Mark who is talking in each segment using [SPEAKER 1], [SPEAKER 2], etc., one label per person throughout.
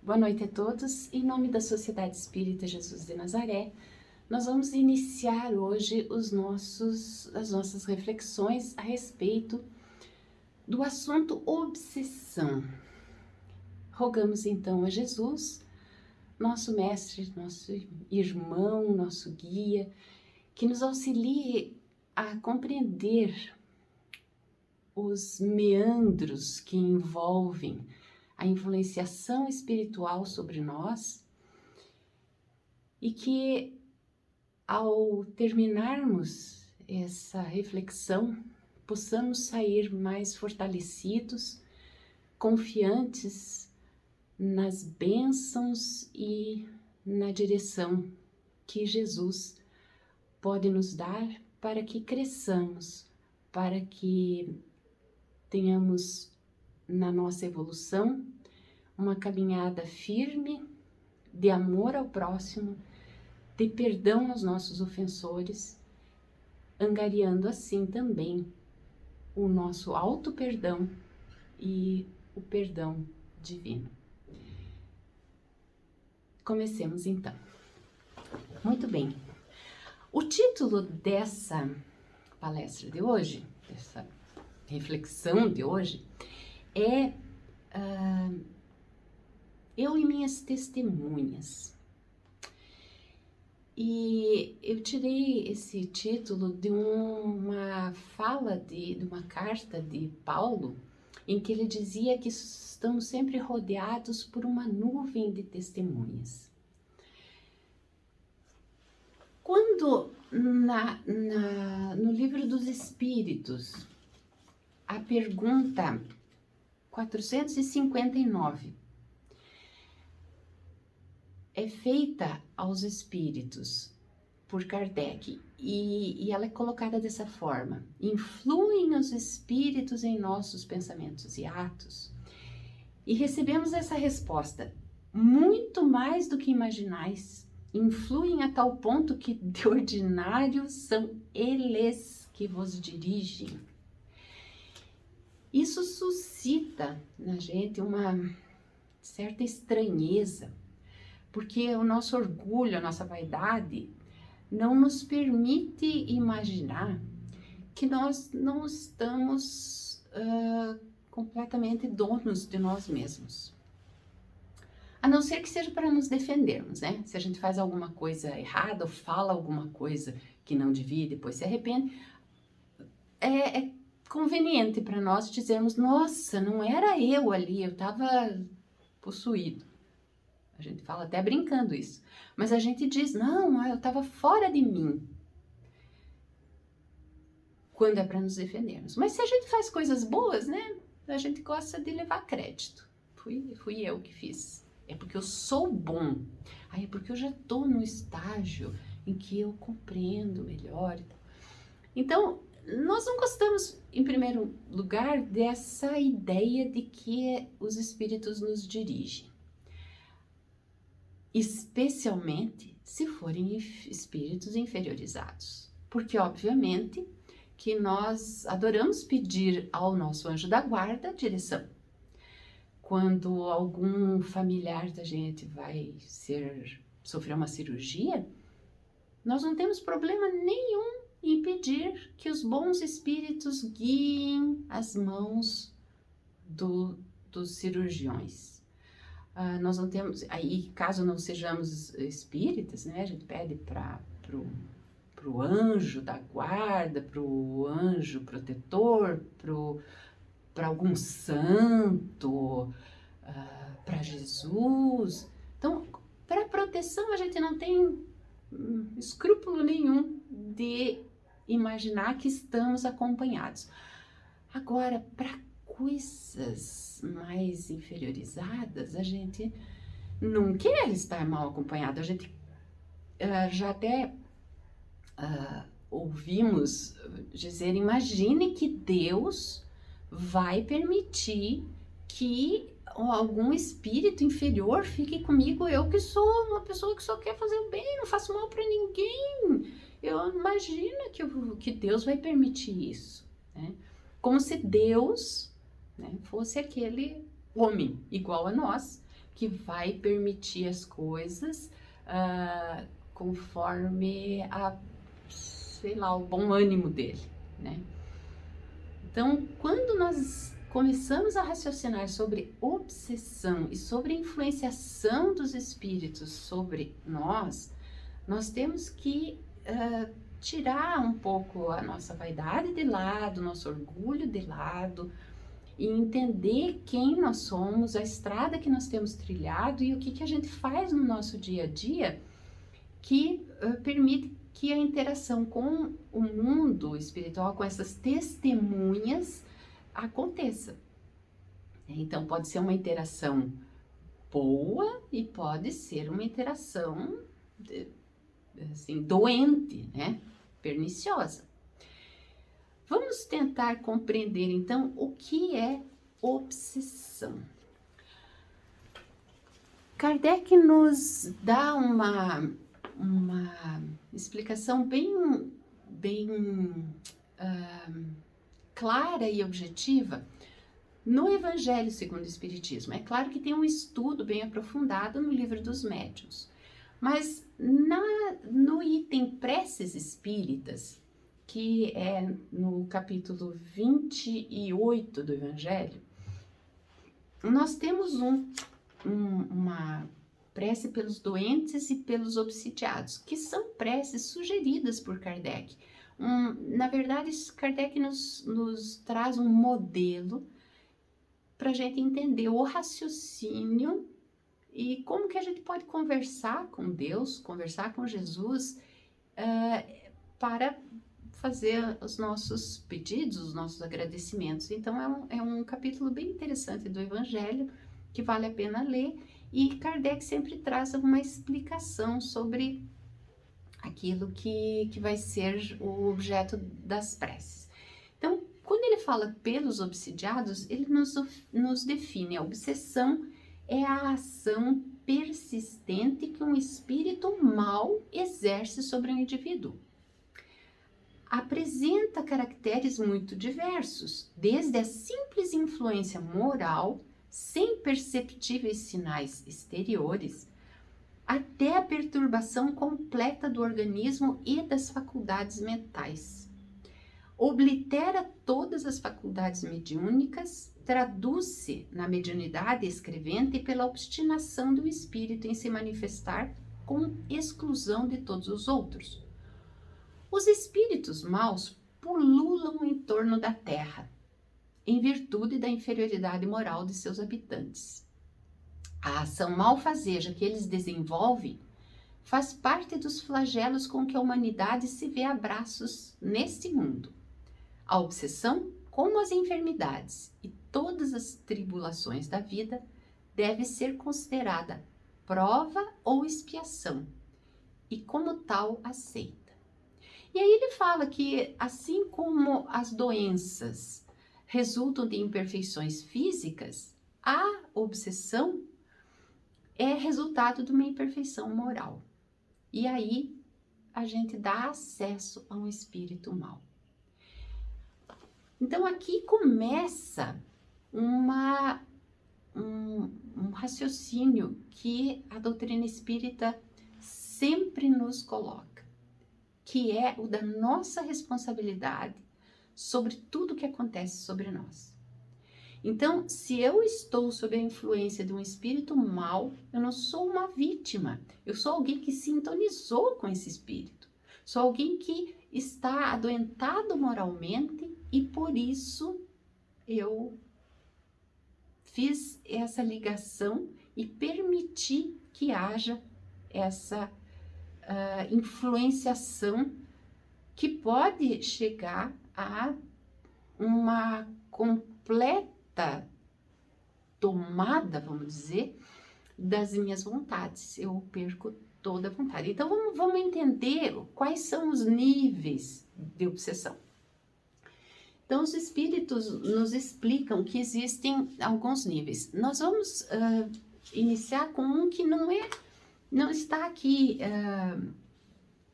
[SPEAKER 1] Boa noite a todos. Em nome da Sociedade Espírita Jesus de Nazaré, nós vamos iniciar hoje as nossas reflexões a respeito do assunto obsessão. Rogamos então a Jesus, nosso mestre, nosso irmão, nosso guia, que nos auxilie a compreender os meandros que envolvem a influenciação espiritual sobre nós e que, ao terminarmos essa reflexão, possamos sair mais fortalecidos, confiantes nas bênçãos e na direção que Jesus pode nos dar para que cresçamos, para que tenhamos na nossa evolução uma caminhada firme de amor ao próximo, de perdão aos nossos ofensores, angariando assim também o nosso auto-perdão e o perdão divino. Comecemos então. Muito bem. O título dessa palestra de hoje, dessa reflexão de hoje, é Eu e Minhas Testemunhas. E eu tirei esse título de uma fala de uma carta de Paulo, em que ele dizia que estamos sempre rodeados por uma nuvem de testemunhas. Quando no Livro dos Espíritos, a pergunta 459 é feita aos espíritos por Kardec e ela é colocada dessa forma: influem os espíritos em nossos pensamentos e atos? E recebemos essa resposta: muito mais do que imaginais, influem a tal ponto que de ordinário são eles que vos dirigem. Isso suscita na gente uma certa estranheza, porque o nosso orgulho, a nossa vaidade, não nos permite imaginar que nós não estamos completamente donos de nós mesmos. A não ser que seja para nos defendermos, né? Se a gente faz alguma coisa errada ou fala alguma coisa que não devia e depois se arrepende, é conveniente para nós dizermos: nossa, não era eu ali, eu estava possuído. A gente fala até brincando isso, mas a gente diz: não, eu estava fora de mim, quando é para nos defendermos. Mas se a gente faz coisas boas, né, a gente gosta de levar crédito. Fui eu que fiz, é porque eu sou bom, é porque eu já estou no estágio em que eu compreendo melhor. Então, nós não gostamos, em primeiro lugar, dessa ideia de que os espíritos nos dirigem, especialmente se forem espíritos inferiorizados, porque obviamente que nós adoramos pedir ao nosso anjo da guarda direção. Quando algum familiar da gente vai sofrer uma cirurgia, nós não temos problema nenhum em pedir que os bons espíritos guiem as mãos dos cirurgiões. Nós não temos, aí caso não sejamos espíritas, né, a gente pede pro anjo da guarda, pro anjo protetor, para algum santo, para Jesus. Então, para proteção a gente não tem escrúpulo nenhum de imaginar que estamos acompanhados. Agora, para coisas mais inferiorizadas, a gente não quer estar mal acompanhado. A gente já até ouvimos dizer: imagine que Deus vai permitir que algum espírito inferior fique comigo, eu que sou uma pessoa que só quer fazer o bem, não faço mal para ninguém. Eu imagino que Deus vai permitir isso, né? Como se Deus, né, fosse aquele homem igual a nós, que vai permitir as coisas conforme sei lá, o bom ânimo dele, né? Então, quando nós começamos a raciocinar sobre obsessão e sobre a influenciação dos espíritos sobre nós temos que tirar um pouco a nossa vaidade de lado, nosso orgulho de lado, e entender quem nós somos, a estrada que nós temos trilhado e o que a gente faz no nosso dia a dia que permite que a interação com o mundo espiritual, com essas testemunhas, aconteça. Então, pode ser uma interação boa e pode ser uma interação assim, doente, né? Perniciosa. Vamos tentar compreender, então, o que é obsessão. Kardec nos dá uma explicação bem clara e objetiva no Evangelho segundo o Espiritismo. É claro que tem um estudo bem aprofundado no Livro dos Médiuns, mas no item Preces Espíritas, que é no capítulo 28 do Evangelho, nós temos uma prece pelos doentes e pelos obsidiados, que são preces sugeridas por Kardec. Na verdade, Kardec nos traz um modelo para a gente entender o raciocínio e como que a gente pode conversar com Deus, conversar com Jesus, para fazer os nossos pedidos, os nossos agradecimentos. Então, é um capítulo bem interessante do Evangelho, que vale a pena ler, e Kardec sempre traz uma explicação sobre aquilo que vai ser o objeto das preces. Então, quando ele fala pelos obsidiados, ele nos define: a obsessão é a ação persistente que um espírito mau exerce sobre um indivíduo. Apresenta caracteres muito diversos, desde a simples influência moral, sem perceptíveis sinais exteriores, até a perturbação completa do organismo e das faculdades mentais. Oblitera todas as faculdades mediúnicas, traduz-se na mediunidade escrevente pela obstinação do espírito em se manifestar com exclusão de todos os outros. Os espíritos maus pululam em torno da terra, em virtude da inferioridade moral de seus habitantes. A ação malfazeja que eles desenvolvem faz parte dos flagelos com que a humanidade se vê a braços neste mundo. A obsessão, como as enfermidades e todas as tribulações da vida, deve ser considerada prova ou expiação e, como tal, aceita. E aí ele fala que, assim como as doenças resultam de imperfeições físicas, a obsessão é resultado de uma imperfeição moral. E aí a gente dá acesso a um espírito mau. Então aqui começa um raciocínio que a doutrina espírita sempre nos coloca, que é o da nossa responsabilidade sobre tudo que acontece sobre nós. Então, se eu estou sob a influência de um espírito mau, eu não sou uma vítima, eu sou alguém que sintonizou com esse espírito, sou alguém que está adoentado moralmente e por isso eu fiz essa ligação e permiti que haja essa influenciação que pode chegar a uma completa tomada, vamos dizer, das minhas vontades. Eu perco toda a vontade. Então, vamos entender quais são os níveis de obsessão. Então, os espíritos nos explicam que existem alguns níveis. Nós vamos iniciar com um que não está aqui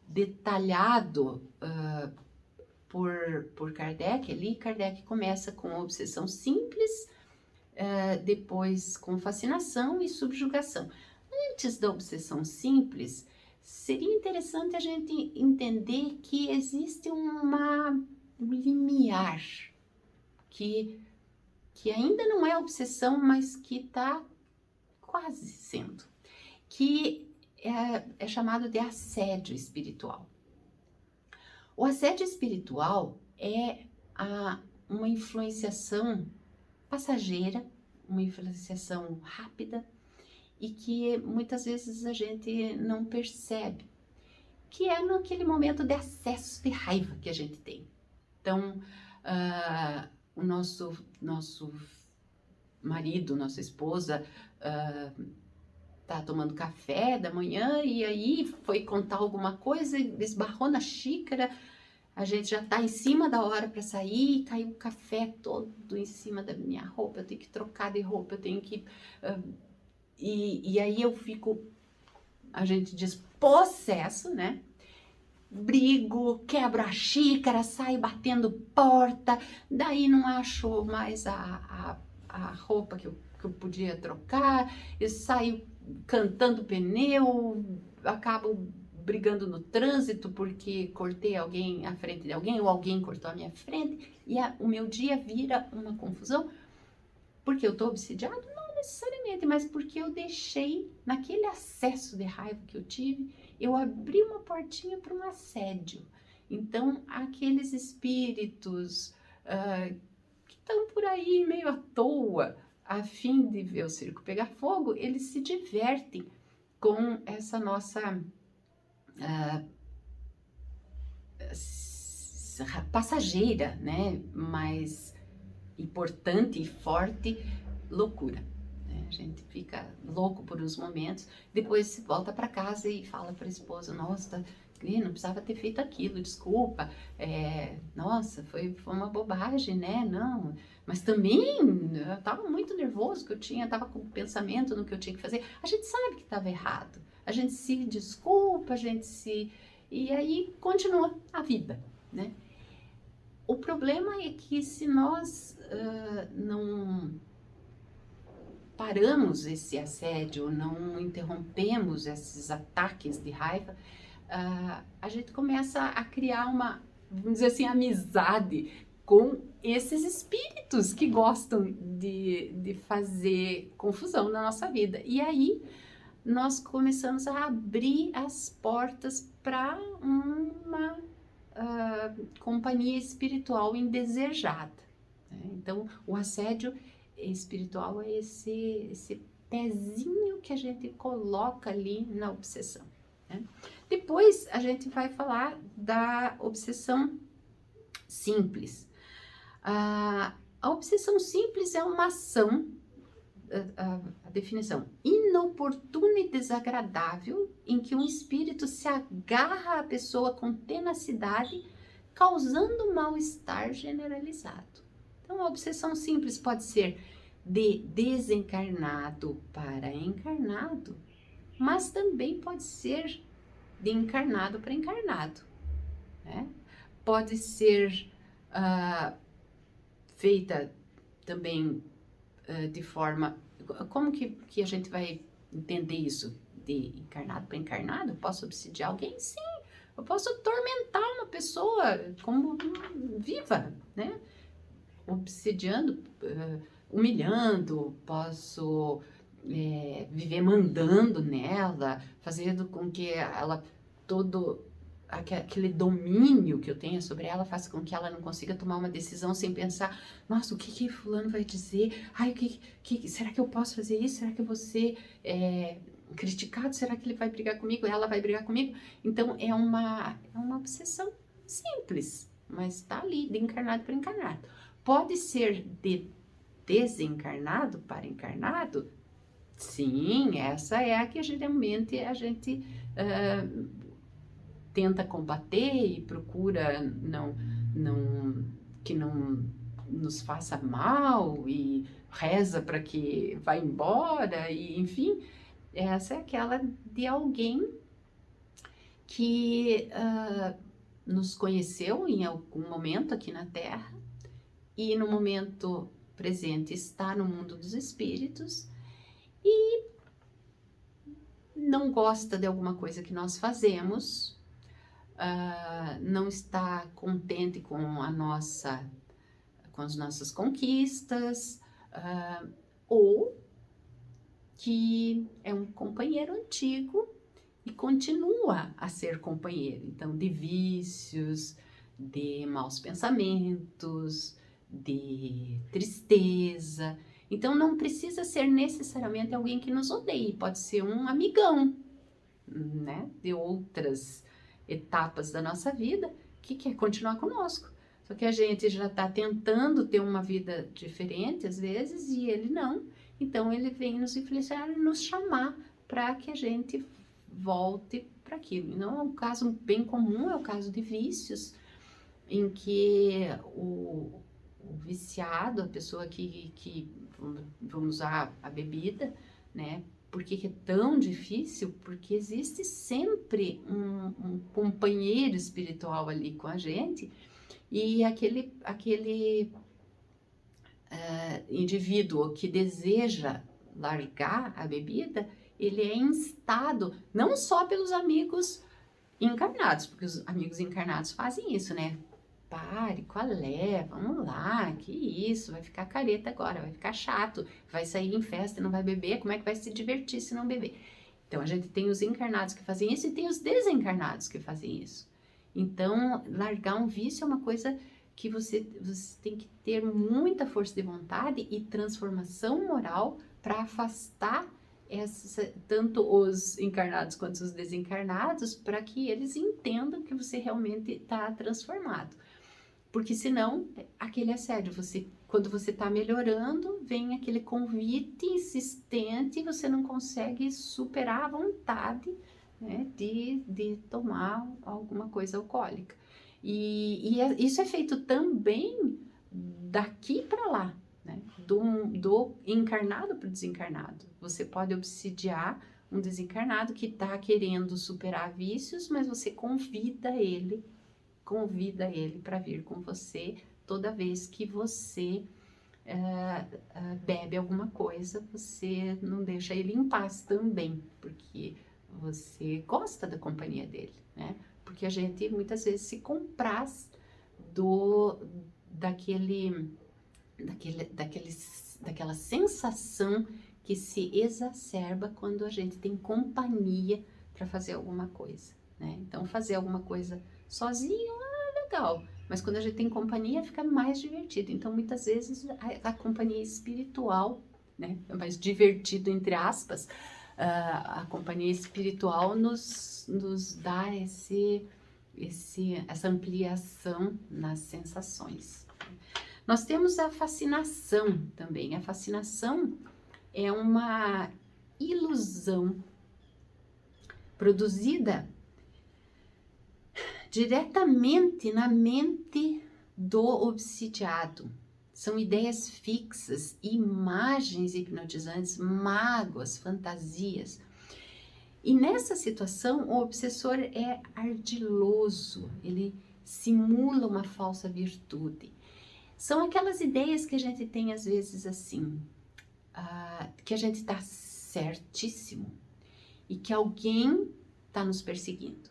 [SPEAKER 1] detalhado por Kardec. Ali, Kardec começa com a obsessão simples, depois com fascinação e subjugação. Antes da obsessão simples, seria interessante a gente entender que existe um limiar, que ainda não é obsessão, mas que está quase sendo, que é chamado de assédio espiritual. O assédio espiritual é uma influenciação passageira, uma influenciação rápida e que muitas vezes a gente não percebe, que é naquele momento de acesso de raiva que a gente tem. Então, o nosso marido, nossa esposa, tá tomando café da manhã e aí foi contar alguma coisa, esbarrou na xícara, a gente já tá em cima da hora para sair, caiu o café todo em cima da minha roupa, eu tenho que trocar de roupa, eu tenho que... E aí a gente diz possesso, né? Brigo, quebro a xícara, saio batendo porta, daí não acho mais a roupa que eu podia trocar, eu saio cantando pneu, acabo brigando no trânsito porque cortei alguém à frente de alguém ou alguém cortou a minha frente e o meu dia vira uma confusão porque eu tô obsidiado? Não necessariamente, mas porque eu deixei, naquele acesso de raiva que eu tive, eu abri uma portinha para um assédio. Então, aqueles espíritos que estão por aí meio à toa, a fim de ver o circo pegar fogo, eles se divertem com essa nossa passageira, né, mais importante e forte loucura. Né? A gente fica louco por uns momentos, depois volta para casa e fala para a esposa, nossa, não precisava ter feito aquilo, desculpa, nossa, foi uma bobagem, né, não, mas também eu estava muito nervoso, que eu estava com pensamento no que eu tinha que fazer, a gente sabe que estava errado, a gente se desculpa, e aí continua a vida, né? O problema é que se nós não paramos esse assédio, não interrompemos esses ataques de raiva, a gente começa a criar vamos dizer assim, amizade com esses espíritos que gostam de fazer confusão na nossa vida. E aí nós começamos a abrir as portas para uma companhia espiritual indesejada. Né? Então, o assédio espiritual é esse pezinho que a gente coloca ali na obsessão. Né? Depois, a gente vai falar da obsessão simples. A obsessão simples é uma ação, a definição, inoportuna e desagradável, em que um espírito se agarra à pessoa com tenacidade, causando mal-estar generalizado. Então, a obsessão simples pode ser de desencarnado para encarnado, mas também pode ser de encarnado para encarnado. Né? Pode ser feita também de forma... Como que a gente vai entender isso? De encarnado para encarnado? Eu posso obsidiar alguém? Sim. Eu posso atormentar uma pessoa como viva, né? Obsidiando, humilhando, posso viver mandando nela, fazendo com que ela aquele domínio que eu tenho sobre ela faça com que ela não consiga tomar uma decisão sem pensar, nossa, o que fulano vai dizer? Ai, será que eu posso fazer isso? Será que eu vou ser criticado? Será que ele vai brigar comigo? Ela vai brigar comigo? Então, é uma obsessão simples, mas está ali, de encarnado para encarnado. Pode ser de desencarnado para encarnado? Sim, essa é a que geralmente a gente tenta combater e procura que não nos faça mal e reza para que vá embora e enfim, essa é aquela de alguém que nos conheceu em algum momento aqui na Terra e no momento presente está no mundo dos espíritos e não gosta de alguma coisa que nós fazemos, não está contente com as nossas conquistas, ou que é um companheiro antigo e continua a ser companheiro, então de vícios, de maus pensamentos, de tristeza. Então não precisa ser necessariamente alguém que nos odeie, pode ser um amigão, né, de outras etapas da nossa vida que quer continuar conosco. Só que a gente já está tentando ter uma vida diferente às vezes e ele não. Então ele vem nos influenciar e nos chamar para que a gente volte para aquilo. Então é um caso bem comum, é o caso de vícios, em que o viciado, a pessoa que vamos usar a bebida, né? Por que é tão difícil? Porque existe sempre um companheiro espiritual ali com a gente, e aquele indivíduo que deseja largar a bebida, ele é instado não só pelos amigos encarnados, porque os amigos encarnados fazem isso, né? Pare, qual é? Vamos lá, que isso, vai ficar careta agora, vai ficar chato, vai sair em festa e não vai beber, como é que vai se divertir se não beber? Então, a gente tem os encarnados que fazem isso e tem os desencarnados que fazem isso. Então, largar um vício é uma coisa que você tem que ter muita força de vontade e transformação moral para afastar tanto os encarnados quanto os desencarnados, para que eles entendam que você realmente está transformado. Porque senão, aquele assédio, quando você está melhorando, vem aquele convite insistente e você não consegue superar a vontade, né, de tomar alguma coisa alcoólica. Isso é feito também daqui para lá, né, do encarnado para o desencarnado. Você pode obsidiar um desencarnado que está querendo superar vícios, mas você convida ele para vir com você toda vez que você bebe alguma coisa, você não deixa ele em paz também, porque você gosta da companhia dele, né? Porque a gente muitas vezes se compraz daquela sensação que se exacerba quando a gente tem companhia para fazer alguma coisa, né? Então, fazer alguma coisa sozinho é legal, mas quando a gente tem companhia fica mais divertido. Então, muitas vezes a companhia espiritual, né, é mais divertido entre aspas, a companhia espiritual nos dá essa ampliação nas sensações. Nós temos a fascinação também. A fascinação é uma ilusão produzida diretamente na mente do obsidiado. São ideias fixas, imagens hipnotizantes, mágoas, fantasias. E nessa situação, o obsessor é ardiloso, ele simula uma falsa virtude. São aquelas ideias que a gente tem às vezes assim, que a gente está certíssimo e que alguém está nos perseguindo,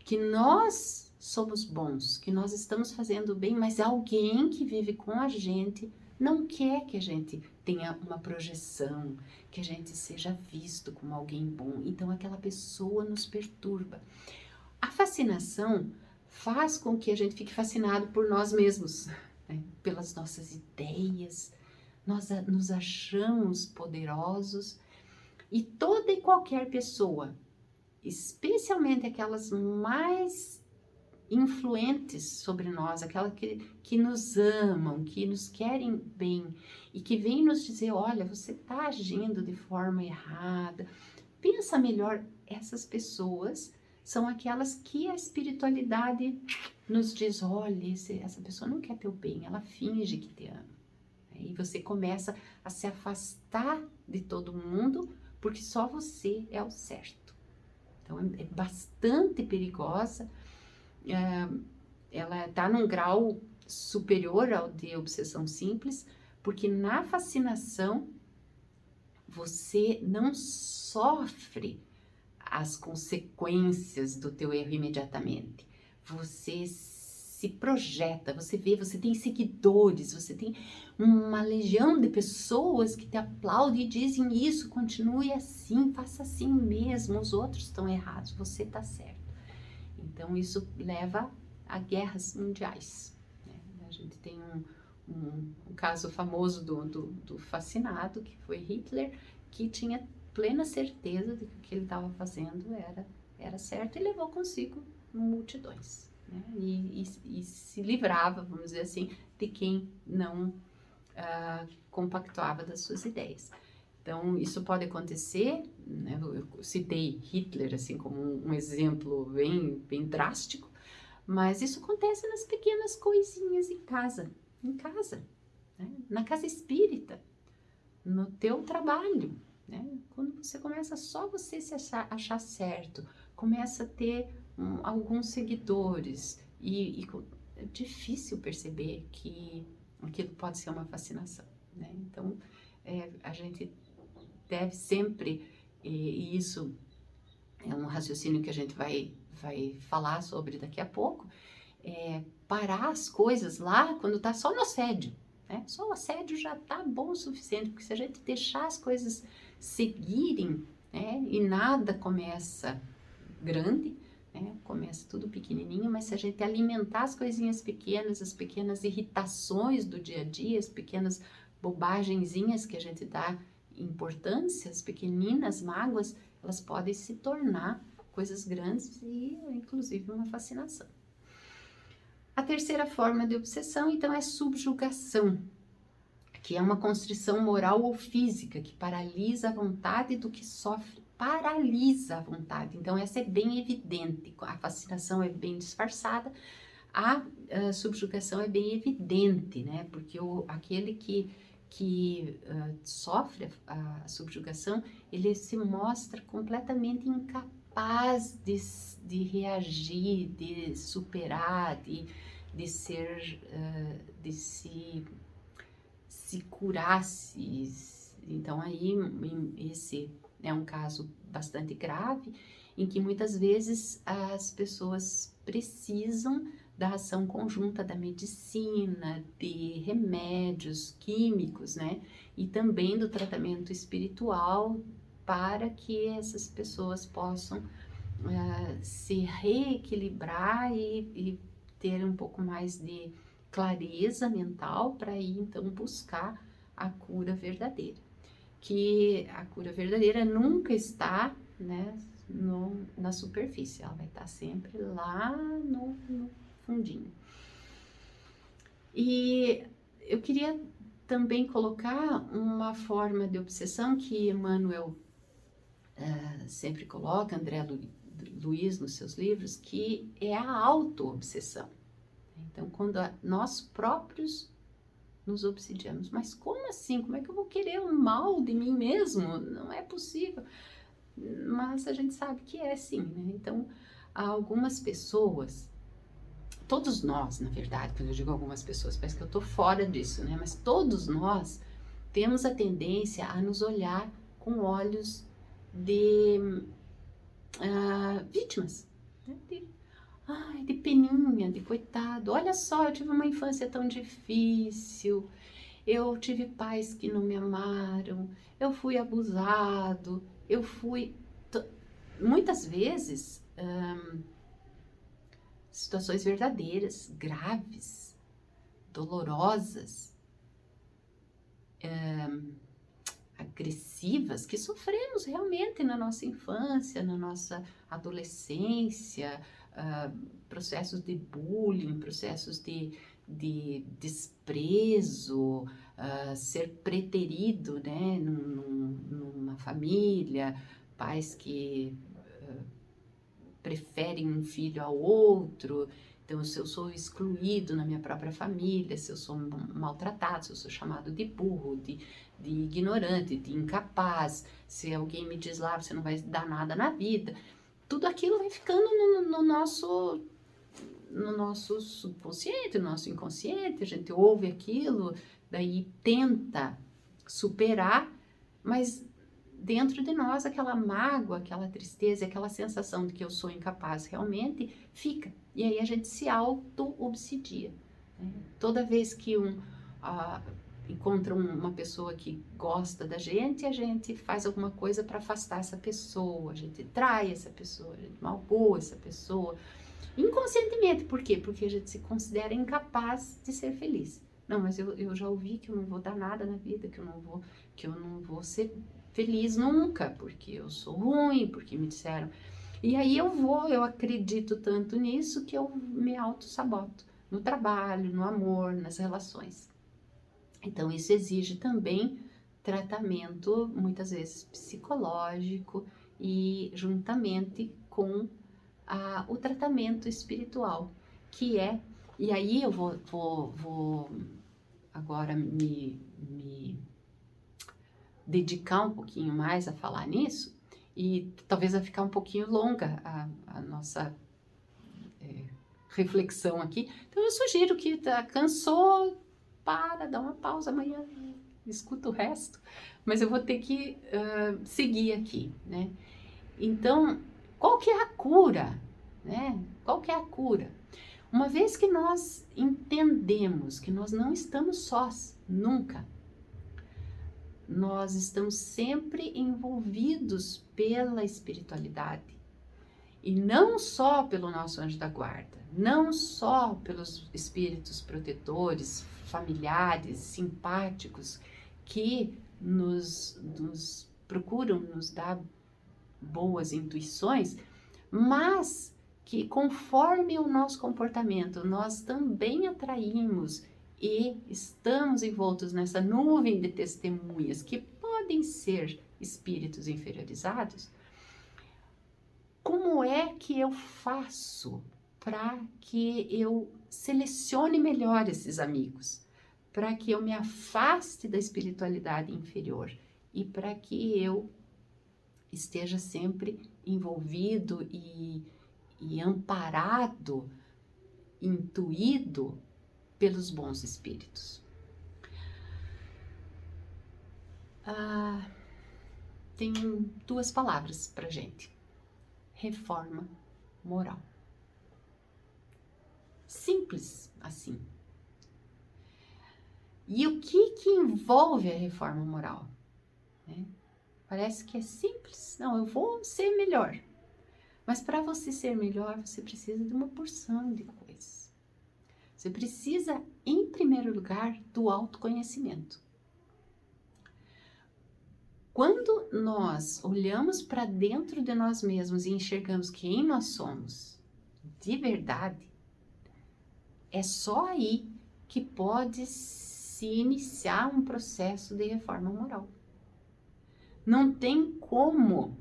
[SPEAKER 1] que nós somos bons, que nós estamos fazendo bem, mas alguém que vive com a gente não quer que a gente tenha uma projeção, que a gente seja visto como alguém bom. Então aquela pessoa nos perturba. A fascinação faz com que a gente fique fascinado por nós mesmos, né? Pelas nossas ideias. Nós nos achamos poderosos e toda e qualquer pessoa, especialmente aquelas mais influentes sobre nós, aquelas que nos amam, que nos querem bem e que vêm nos dizer, olha, você está agindo de forma errada, pensa melhor. Essas pessoas são aquelas que a espiritualidade nos diz, olha, essa pessoa não quer teu bem, ela finge que te ama. E você começa a se afastar de todo mundo porque só você é o certo. Então é bastante perigosa. Ela está num grau superior ao de obsessão simples, Porque na fascinação, você não sofre as consequências do teu erro imediatamente. Você se projeta, você vê, você tem seguidores, você tem uma legião de pessoas que te aplaudem e dizem isso, continue assim, faça assim mesmo, os outros estão errados, você está certo. Então isso leva a guerras mundiais, né? A gente tem um caso famoso do fascinado, que foi Hitler, que tinha plena certeza de que o que ele estava fazendo era certo e levou consigo multidões, né? E se livrava, vamos dizer assim, de quem não compactuava das suas ideias. Então, isso pode acontecer, né? Eu citei Hitler assim como um exemplo bem drástico, mas isso acontece nas pequenas coisinhas em casa, né? Na casa espírita, no teu trabalho, né? Quando você começa só você se achar certo, começa a ter alguns seguidores e é difícil perceber que aquilo pode ser uma fascinação, né? Então, a gente deve sempre, e isso é um raciocínio que a gente vai falar sobre daqui a pouco, parar as coisas lá quando está só no assédio, né? Só o assédio já está bom o suficiente, porque se a gente deixar as coisas seguirem, né, e nada começa grande, né, começa tudo pequenininho, mas se a gente alimentar as coisinhas pequenas, as pequenas irritações do dia a dia, as pequenas bobagenzinhas que a gente dá importância, as pequeninas mágoas, elas podem se tornar coisas grandes e, inclusive, uma fascinação. A terceira forma de obsessão, então, é subjugação, que é uma constrição moral ou física que paralisa a vontade do que sofre, paralisa a vontade. Então, essa é bem evidente, a fascinação é bem disfarçada, a subjugação é bem evidente, né? Porque aquele que sofre a subjugação, ele se mostra completamente incapaz de reagir, de superar, de ser, de se curar. Então aí esse é um caso bastante grave, em que muitas vezes as pessoas precisam da ação conjunta da medicina, de remédios químicos, né? E também do tratamento espiritual para que essas pessoas possam se reequilibrar e ter um pouco mais de clareza mental para ir então buscar a cura verdadeira. Que a cura verdadeira nunca está, né, na superfície, ela vai estar sempre lá no fundinho. E eu queria também colocar uma forma de obsessão que Emmanuel sempre coloca, André Luiz nos seus livros, que é a auto-obsessão. Então, quando nós próprios nos obsidiamos. Mas como assim? Como é que eu vou querer o mal de mim mesmo? Não é possível. Mas a gente sabe que é sim, né? Então, há algumas pessoas, todos nós, na verdade, quando eu digo algumas pessoas, parece que eu tô fora disso, né? Mas todos nós temos a tendência a nos olhar com olhos de vítimas, né? De peninha, de coitado. Olha só, eu tive uma infância tão difícil, eu tive pais que não me amaram, eu fui abusado, eu fui... Muitas vezes, situações verdadeiras, graves, dolorosas, agressivas, que sofremos realmente na nossa infância, na nossa adolescência, processos de bullying, processos de desprezo, ser preterido, né, numa família, pais que preferem um filho ao outro. Então, se eu sou excluído na minha própria família, se eu sou maltratado, se eu sou chamado de burro, de ignorante, de incapaz, se alguém me diz lá, você não vai dar nada na vida, tudo aquilo vai ficando no nosso subconsciente, no nosso inconsciente, a gente ouve aquilo, daí tenta superar, mas dentro de nós aquela mágoa, aquela tristeza, aquela sensação de que eu sou incapaz realmente fica. E aí a gente se auto-obsidia. Né? Toda vez que encontra uma pessoa que gosta da gente, a gente faz alguma coisa para afastar essa pessoa, a gente trai essa pessoa, a gente magoa essa pessoa, inconscientemente. Por quê? Porque a gente se considera incapaz de ser feliz. Não, mas eu já ouvi que eu não vou dar nada na vida, que eu não vou ser feliz nunca, porque eu sou ruim, porque me disseram. E aí eu acredito tanto nisso que eu me auto-saboto no trabalho, no amor, nas relações. Então, isso exige também tratamento, muitas vezes psicológico, e juntamente com o tratamento espiritual, que é, e aí eu vou agora me dedicar um pouquinho mais a falar nisso, e talvez vai ficar um pouquinho longa a nossa reflexão aqui. Então eu sugiro que cansou, dá uma pausa amanhã, escuta o resto, mas eu vou ter que seguir aqui, né? Então, qual que é a cura, né? Qual que é a cura? Uma vez que nós entendemos que nós não estamos sós, nunca, nós estamos sempre envolvidos pela espiritualidade. E não só pelo nosso anjo da guarda, não só pelos espíritos protetores, familiares, simpáticos, que nos procuram nos dar boas intuições, mas que conforme o nosso comportamento, nós também atraímos e estamos envoltos nessa nuvem de testemunhas que podem ser espíritos inferiorizados. Como é que eu faço para que eu selecione melhor esses amigos? Para que eu me afaste da espiritualidade inferior e para que eu esteja sempre envolvido e amparado, intuído pelos bons espíritos. Tem duas palavras para gente: reforma moral. Simples assim. E o que envolve a reforma moral? Né? Parece que é simples. Não, eu vou ser melhor. Mas para você ser melhor, você precisa de uma porção de coisas. Você precisa, em primeiro lugar, do autoconhecimento. Quando nós olhamos para dentro de nós mesmos e enxergamos quem nós somos de verdade, é só aí que pode se iniciar um processo de reforma moral. Não tem como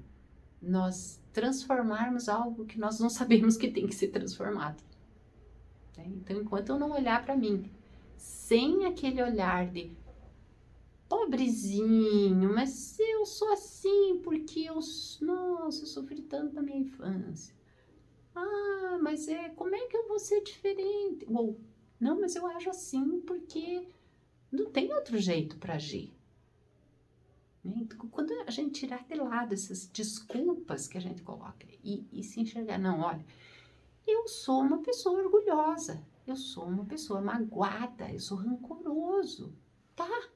[SPEAKER 1] nós transformarmos algo que nós não sabemos que tem que ser transformado. Então, enquanto eu não olhar para mim, sem aquele olhar de pobrezinho, mas eu sou assim porque nossa, eu sofri tanto na minha infância. Mas como é que eu vou ser diferente? Ou, não, mas eu ajo assim porque não tem outro jeito para agir. Então, quando a gente tirar de lado essas desculpas que a gente coloca e se enxergar, não, olha, eu sou uma pessoa orgulhosa, eu sou uma pessoa magoada, eu sou rancoroso, tá?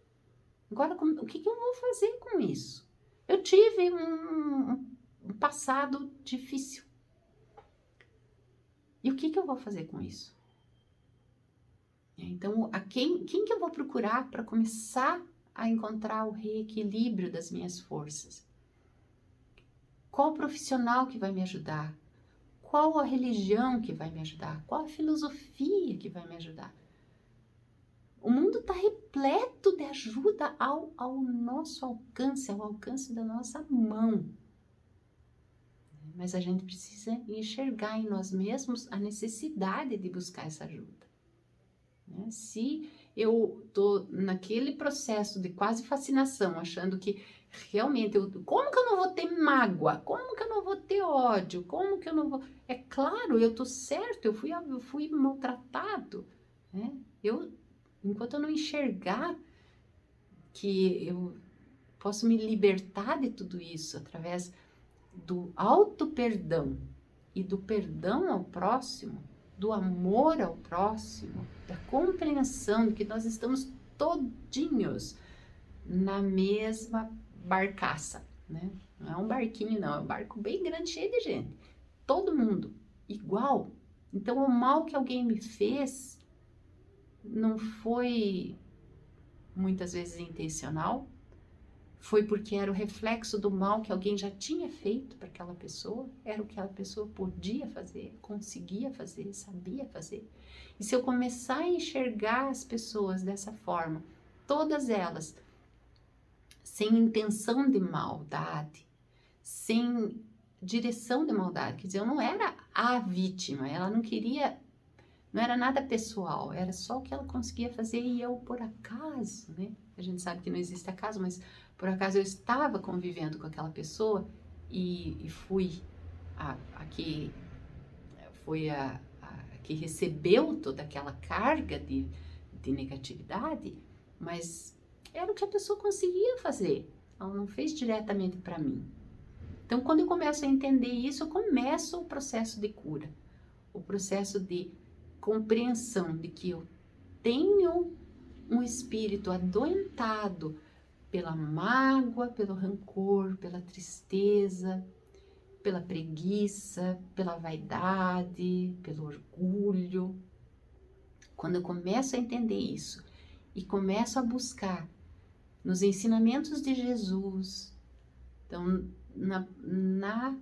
[SPEAKER 1] Agora, o que eu vou fazer com isso? Eu tive um passado difícil. E o que eu vou fazer com isso? Então, quem que eu vou procurar para começar a encontrar o reequilíbrio das minhas forças? Qual profissional que vai me ajudar? Qual a religião que vai me ajudar? Qual a filosofia que vai me ajudar? O mundo está repleto de ajuda ao nosso alcance, ao alcance da nossa mão. Mas a gente precisa enxergar em nós mesmos a necessidade de buscar essa ajuda. Se eu estou naquele processo de quase fascinação, achando que realmente, como que eu não vou ter mágoa? Como que eu não vou ter ódio? Como que eu não vou... É claro, eu estou certo, eu fui maltratado, né? Eu enquanto eu não enxergar que eu posso me libertar de tudo isso através do auto-perdão e do perdão ao próximo, do amor ao próximo, da compreensão de que nós estamos todinhos na mesma barcaça, né? Não é um barquinho, não, é um barco bem grande, cheio de gente. Todo mundo igual. Então, o mal que alguém me fez não foi muitas vezes intencional, foi porque era o reflexo do mal que alguém já tinha feito para aquela pessoa, era o que aquela pessoa podia fazer, conseguia fazer, sabia fazer. E se eu começar a enxergar as pessoas dessa forma, todas elas, sem intenção de maldade, sem direção de maldade, quer dizer, eu não era a vítima, ela não queria, não era nada pessoal, era só o que ela conseguia fazer e eu, por acaso, né? A gente sabe que não existe acaso, mas por acaso eu estava convivendo com aquela pessoa e fui a que foi a que recebeu toda aquela carga de negatividade, mas era o que a pessoa conseguia fazer, ela não fez diretamente para mim. Então, quando eu começo a entender isso, eu começo o processo de cura, o processo de compreensão de que eu tenho um espírito adoentado pela mágoa, pelo rancor, pela tristeza, pela preguiça, pela vaidade, pelo orgulho. Quando eu começo a entender isso e começo a buscar nos ensinamentos de Jesus, então na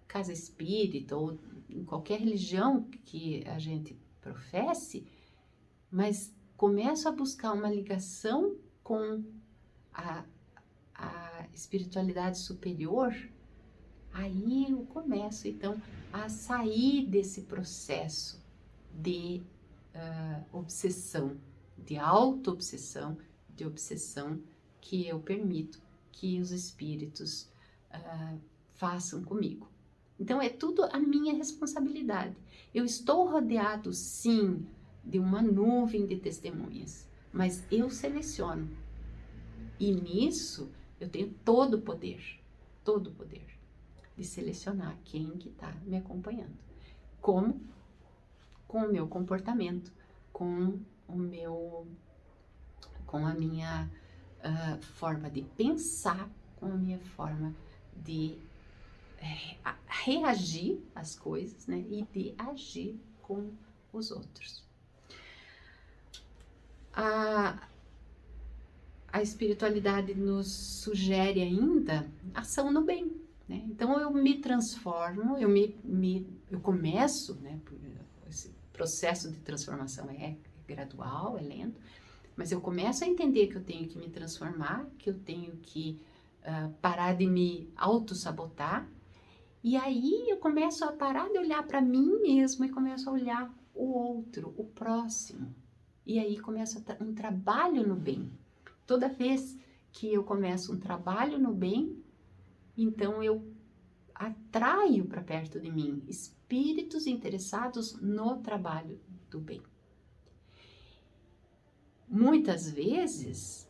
[SPEAKER 1] casa espírita ou em qualquer religião que a gente professe, mas começo a buscar uma ligação com a espiritualidade superior, aí eu começo então a sair desse processo de obsessão, de auto-obsessão, de obsessão que eu permito que os espíritos façam comigo. Então é tudo a minha responsabilidade. Eu estou rodeado, sim, de uma nuvem de testemunhas, mas eu seleciono. E nisso eu tenho todo o poder de selecionar quem que está me acompanhando. Como? Com o meu comportamento, com a minha forma de pensar, com a minha forma de reagir às coisas, né? E de agir com os outros. A espiritualidade nos sugere ainda ação no bem, né? Então eu me transformo, eu começo, né? Esse processo de transformação é gradual, é lento, mas eu começo a entender que eu tenho que me transformar, que eu tenho que parar de me auto-sabotar, e aí eu começo a parar de olhar para mim mesmo e começo a olhar o outro, o próximo, e aí começa um trabalho no bem. Toda vez que eu começo um trabalho no bem, então eu atraio para perto de mim espíritos interessados no trabalho do bem. Muitas vezes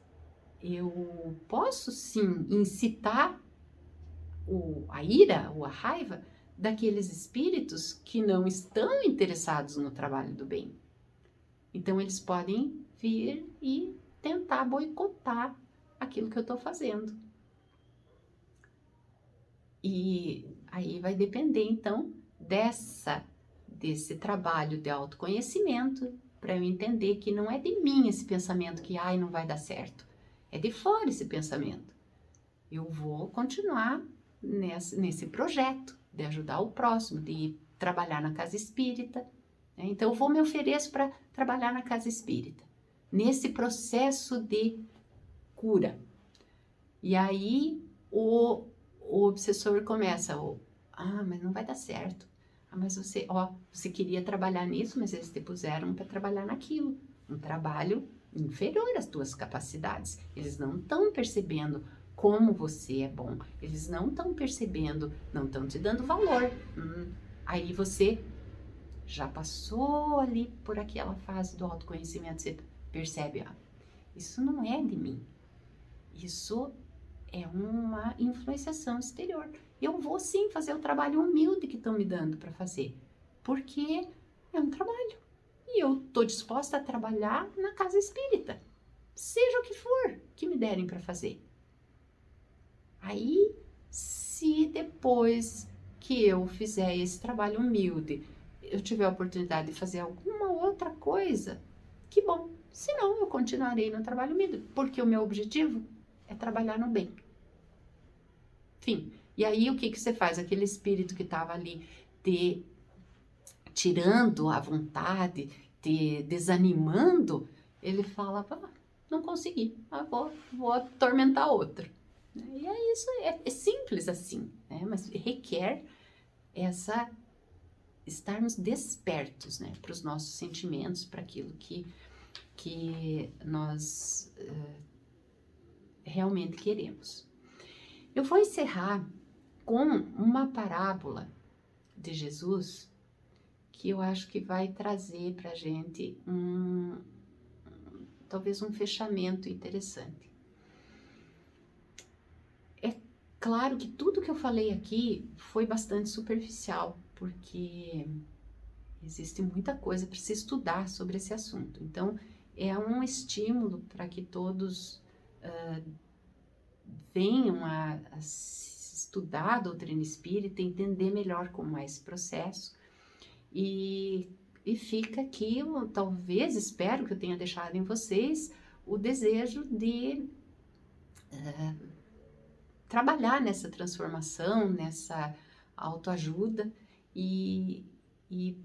[SPEAKER 1] eu posso sim incitar a ira ou a raiva daqueles espíritos que não estão interessados no trabalho do bem. Então eles podem vir e tentar boicotar aquilo que eu estou fazendo. E aí vai depender, então, desse trabalho de autoconhecimento, para eu entender que não é de mim esse pensamento que, não vai dar certo. É de fora esse pensamento. Eu vou continuar nesse projeto de ajudar o próximo, de trabalhar na casa espírita, né? Então, eu vou me oferecer para trabalhar na casa espírita, nesse processo de cura. E aí, o obsessor começa, mas não vai dar certo. Mas você queria trabalhar nisso, mas eles te puseram para trabalhar naquilo. Um trabalho inferior às tuas capacidades. Eles não estão percebendo como você é bom. Eles não estão percebendo, não estão te dando valor. Aí você já passou ali por aquela fase do autoconhecimento. Você Percebe? Ó? Isso não é de mim. Isso é uma influenciação exterior. Eu vou sim fazer o trabalho humilde que estão me dando para fazer, porque é um trabalho. E eu estou disposta a trabalhar na casa espírita, seja o que for que me derem para fazer. Aí, se depois que eu fizer esse trabalho humilde, eu tiver a oportunidade de fazer alguma outra coisa, que bom. Senão, eu continuarei no trabalho humilde, porque o meu objetivo é trabalhar no bem. Enfim, e aí o que você faz? Aquele espírito que estava ali te tirando a vontade, te desanimando, ele fala, não consegui, vou atormentar outro. E é isso, é simples assim, né? Mas requer estarmos despertos, né? Para os nossos sentimentos, para aquilo que nós realmente queremos. Eu vou encerrar com uma parábola de Jesus que eu acho que vai trazer para a gente talvez um fechamento interessante. É claro que tudo que eu falei aqui foi bastante superficial, porque existe muita coisa para se estudar sobre esse assunto. Então, é um estímulo para que todos venham a estudar a doutrina espírita, entender melhor como é esse processo. E fica aqui, talvez, espero que eu tenha deixado em vocês o desejo de trabalhar nessa transformação, nessa autoajuda e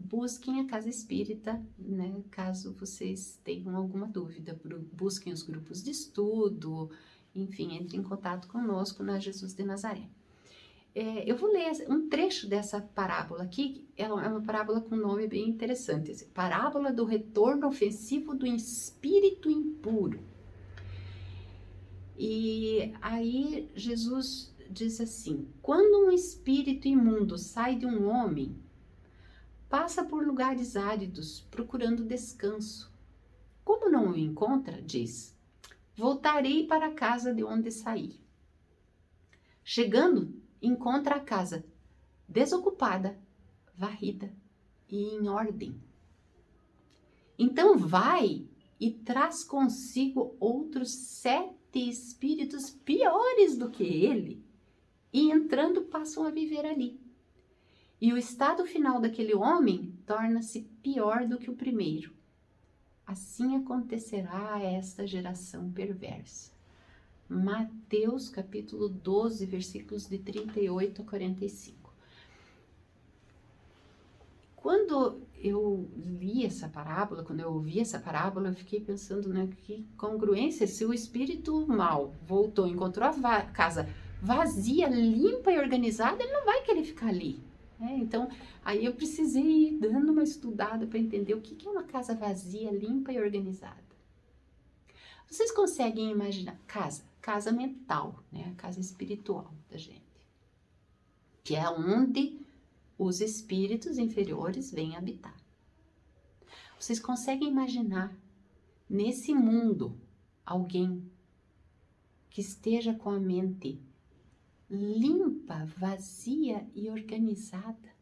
[SPEAKER 1] busquem a casa espírita, né? Caso vocês tenham alguma dúvida, busquem os grupos de estudo, enfim, entre em contato conosco na Jesus de Nazaré. Eu vou ler um trecho dessa parábola aqui, é uma parábola com um nome bem interessante, Parábola do Retorno Ofensivo do Espírito Impuro. E aí Jesus diz assim, quando um espírito imundo sai de um homem, passa por lugares áridos procurando descanso. Como não o encontra, diz, voltarei para a casa de onde saí. Chegando, encontra a casa desocupada, varrida e em ordem. Então vai e traz consigo outros 7 espíritos piores do que ele, e entrando passam a viver ali. E o estado final daquele homem torna-se pior do que o primeiro. Assim acontecerá a esta geração perversa. Mateus capítulo 12, versículos de 38 a 45. Quando eu li essa parábola, quando eu ouvi essa parábola, eu fiquei pensando, né, que congruência, se o espírito mal voltou, encontrou a casa vazia, limpa e organizada, ele não vai querer ficar ali. Então, aí eu precisei ir dando uma estudada para entender o que é uma casa vazia, limpa e organizada. Vocês conseguem imaginar? Casa mental, né? A casa espiritual da gente, que é onde os espíritos inferiores vêm habitar. Vocês conseguem imaginar nesse mundo alguém que esteja com a mente limpa, vazia e organizada?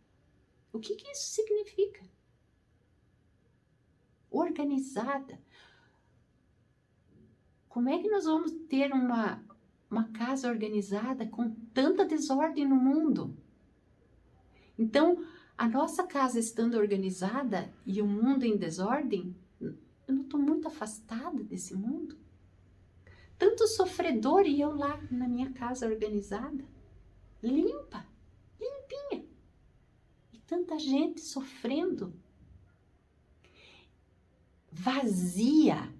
[SPEAKER 1] O que isso significa? Organizada. Como é que nós vamos ter uma casa organizada com tanta desordem no mundo? Então, a nossa casa estando organizada e o mundo em desordem, eu não estou muito afastada desse mundo? Tanto sofredor e eu lá na minha casa organizada, limpa, limpinha. E tanta gente sofrendo, vazia.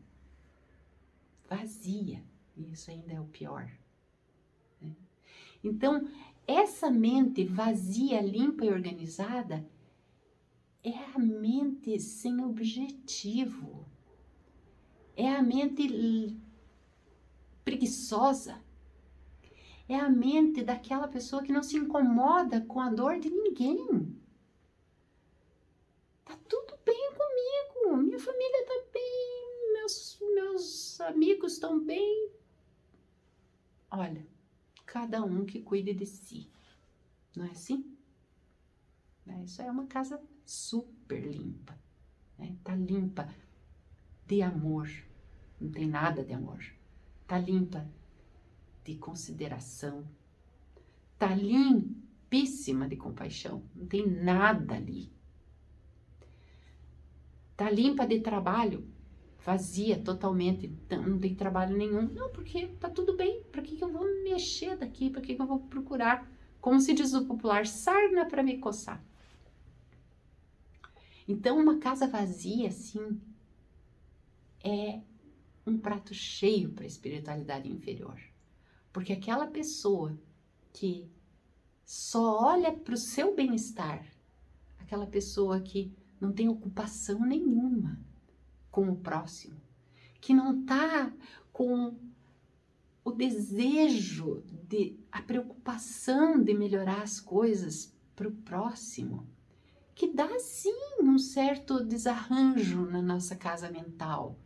[SPEAKER 1] E isso ainda é o pior. Né? Então, essa mente vazia, limpa e organizada é a mente sem objetivo. É a mente preguiçosa. É a mente daquela pessoa que não se incomoda com a dor de ninguém. Tá tudo bem comigo, minha família tá bem, meus os amigos estão bem. Olha, cada um que cuide de si. Não é assim? Isso é uma casa super limpa. Tá limpa de amor. Não tem nada de amor. Tá limpa de consideração. Tá limpíssima de compaixão. Não tem nada ali. Tá limpa de trabalho. Vazia totalmente. Não tem trabalho nenhum. Não, porque tá tudo bem. Para que eu vou me mexer daqui? Para que eu vou procurar? Como se diz o popular, sarna para me coçar. Então, uma casa vazia, assim, é um prato cheio para a espiritualidade inferior. Porque aquela pessoa que só olha para o seu bem-estar, aquela pessoa que não tem ocupação nenhuma com o próximo, que não está com o desejo, a preocupação de melhorar as coisas para o próximo, que dá sim um certo desarranjo na nossa casa mental.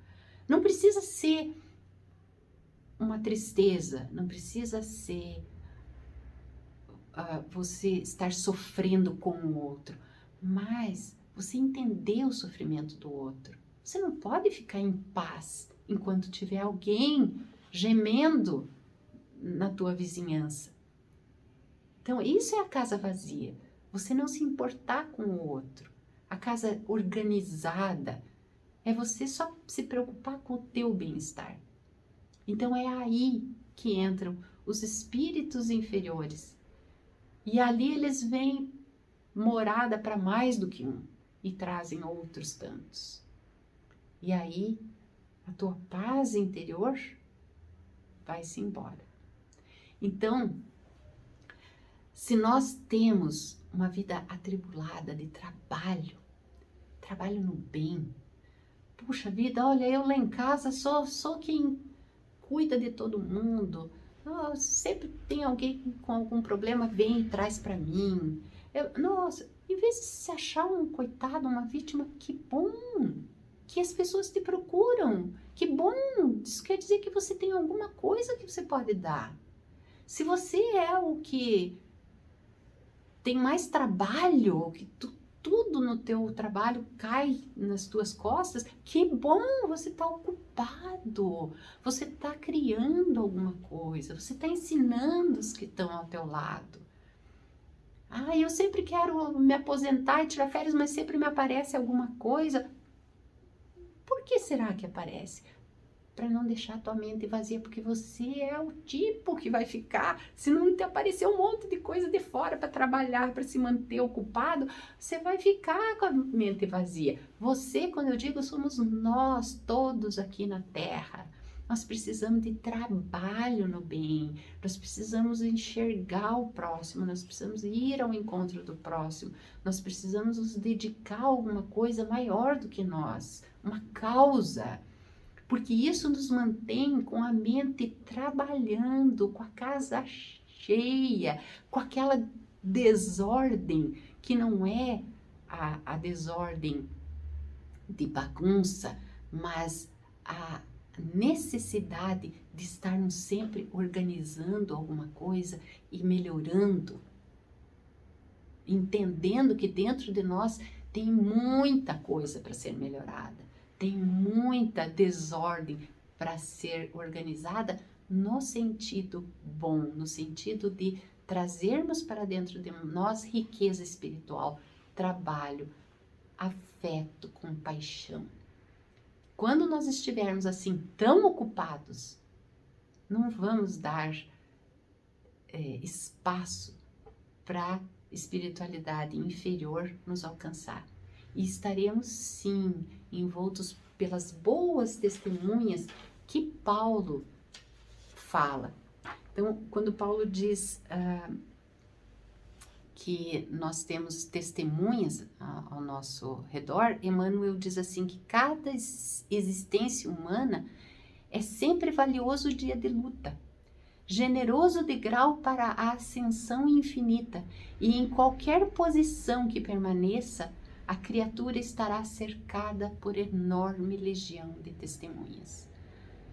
[SPEAKER 1] Não precisa ser uma tristeza, não precisa ser você estar sofrendo com o outro, mas você entender o sofrimento do outro. Você não pode ficar em paz enquanto tiver alguém gemendo na tua vizinhança. Então, isso é a casa vazia. Você não se importar com o outro. A casa organizada é você só se preocupar com o teu bem-estar. Então, é aí que entram os espíritos inferiores. E ali eles vêm morada para mais do que um e trazem outros tantos. E aí, a tua paz interior vai-se embora. Então, se nós temos uma vida atribulada de trabalho no bem, puxa vida, olha, eu lá em casa sou quem cuida de todo mundo, sempre tem alguém com algum problema, vem e traz para mim. Nossa, em vez de se achar um coitado, uma vítima, que bom que as pessoas te procuram, que bom, isso quer dizer que você tem alguma coisa que você pode dar. Se você é o que tem mais trabalho, que tudo no teu trabalho cai nas tuas costas, que bom, você está ocupado, você está criando alguma coisa, você está ensinando os que estão ao teu lado. Eu sempre quero me aposentar e tirar férias, mas sempre me aparece alguma coisa. Por que será que aparece? Para não deixar a tua mente vazia, porque você é o tipo que vai ficar, se não te aparecer um monte de coisa de fora para trabalhar, para se manter ocupado, você vai ficar com a mente vazia. Você, quando eu digo, somos nós todos aqui na Terra. Nós precisamos de trabalho no bem, nós precisamos enxergar o próximo, nós precisamos ir ao encontro do próximo, nós precisamos nos dedicar a alguma coisa maior do que nós, uma causa. Porque isso nos mantém com a mente trabalhando, com a casa cheia, com aquela desordem que não é a desordem de bagunça, mas a necessidade de estarmos sempre organizando alguma coisa e melhorando, entendendo que dentro de nós tem muita coisa para ser melhorada. Tem muita desordem para ser organizada no sentido bom, no sentido de trazermos para dentro de nós riqueza espiritual, trabalho, afeto, compaixão. Quando nós estivermos assim tão ocupados, não vamos dar espaço para espiritualidade inferior nos alcançar. E estaremos sim envoltos pelas boas testemunhas que Paulo fala. Então, quando Paulo diz que nós temos testemunhas ao nosso redor, Emmanuel diz assim que cada existência humana é sempre valioso dia de luta, generoso degrau para a ascensão infinita, e em qualquer posição que permaneça, a criatura estará cercada por enorme legião de testemunhas.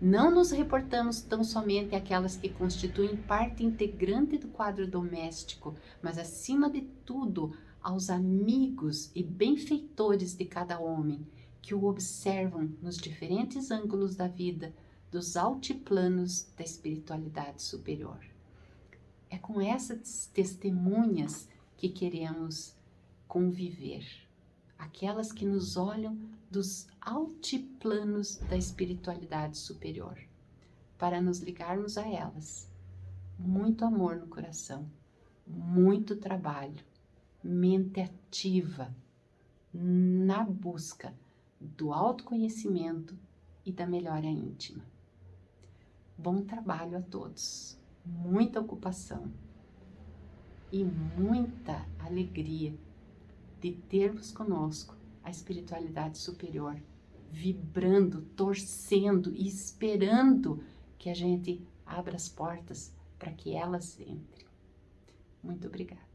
[SPEAKER 1] Não nos reportamos tão somente àquelas que constituem parte integrante do quadro doméstico, mas acima de tudo aos amigos e benfeitores de cada homem, que o observam nos diferentes ângulos da vida, dos altiplanos da espiritualidade superior. É com essas testemunhas que queremos conviver, aquelas que nos olham dos altiplanos da espiritualidade superior, para nos ligarmos a elas. Muito amor no coração, muito trabalho, mente ativa na busca do autoconhecimento e da melhora íntima. Bom trabalho a todos, muita ocupação e muita alegria de termos conosco a espiritualidade superior, vibrando, torcendo e esperando que a gente abra as portas para que elas entrem. Muito obrigada.